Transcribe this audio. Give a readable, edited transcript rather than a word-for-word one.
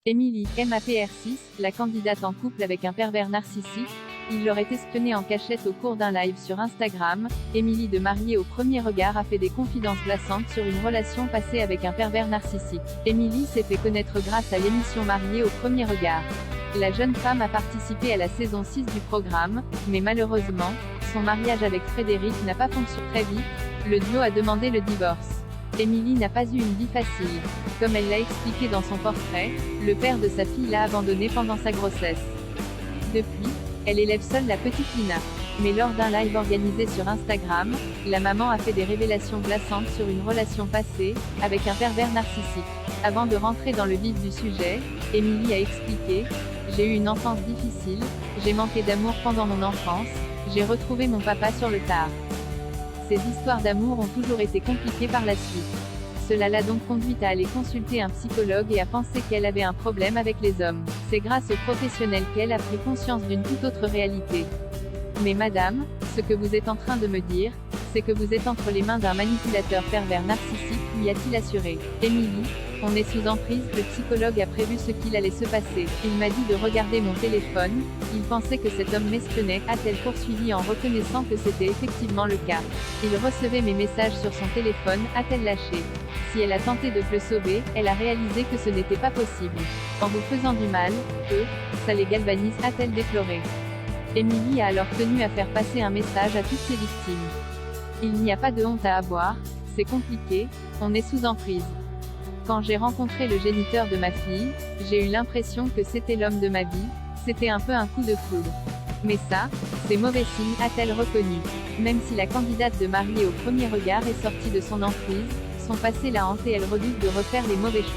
Émilie, MAPR6, la candidate en couple avec un pervers narcissique, il l'aurait espionnée en cachette au cours d'un live sur Instagram. Émilie de Mariée au premier regard a fait des confidences glaçantes sur une relation passée avec un pervers narcissique. Émilie s'est fait connaître grâce à l'émission Mariée au premier regard. La jeune femme a participé à la saison 6 du programme, mais malheureusement, son mariage avec Frédéric n'a pas fonctionné très vite. Le duo a demandé le divorce. Émilie n'a pas eu une vie facile. Comme elle l'a expliqué dans son portrait, le père de sa fille l'a abandonnée pendant sa grossesse. Depuis, elle élève seule la petite Lina. Mais lors d'un live organisé sur Instagram, la maman a fait des révélations glaçantes sur une relation passée, avec un pervers narcissique. Avant de rentrer dans le vif du sujet, Émilie a expliqué « J'ai eu une enfance difficile, j'ai manqué d'amour pendant mon enfance, j'ai retrouvé mon papa sur le tard. Ces histoires d'amour ont toujours été compliquées par la suite. Cela l'a donc conduite à aller consulter un psychologue et à penser qu'elle avait un problème avec les hommes. C'est grâce aux professionnels qu'elle a pris conscience d'une toute autre réalité. Mais madame, ce que vous êtes en train de me dire, c'est que vous êtes entre les mains d'un manipulateur pervers narcissique, lui a-t-il assuré. Émilie, on est sous emprise, le psychologue a prévu ce qu'il allait se passer. Il m'a dit de regarder mon téléphone, il pensait que cet homme m'espionnait, a-t-elle poursuivi en reconnaissant que c'était effectivement le cas. Il recevait mes messages sur son téléphone, a-t-elle lâché. Si elle a tenté de le sauver, elle a réalisé que ce n'était pas possible. En vous faisant du mal, ça les galvanise, a-t-elle déploré. Émilie a alors tenu à faire passer un message à toutes ses victimes. Il n'y a pas de honte à avoir, c'est compliqué, on est sous emprise. Quand j'ai rencontré le géniteur de ma fille, j'ai eu l'impression que c'était l'homme de ma vie, c'était un peu un coup de foudre. Mais ça, c'est mauvais signe, a-t-elle reconnu. Même si la candidate de Mariée au premier regard est sortie de son emprise, son passé l'a hantée, elle redoute de refaire les mauvais choix.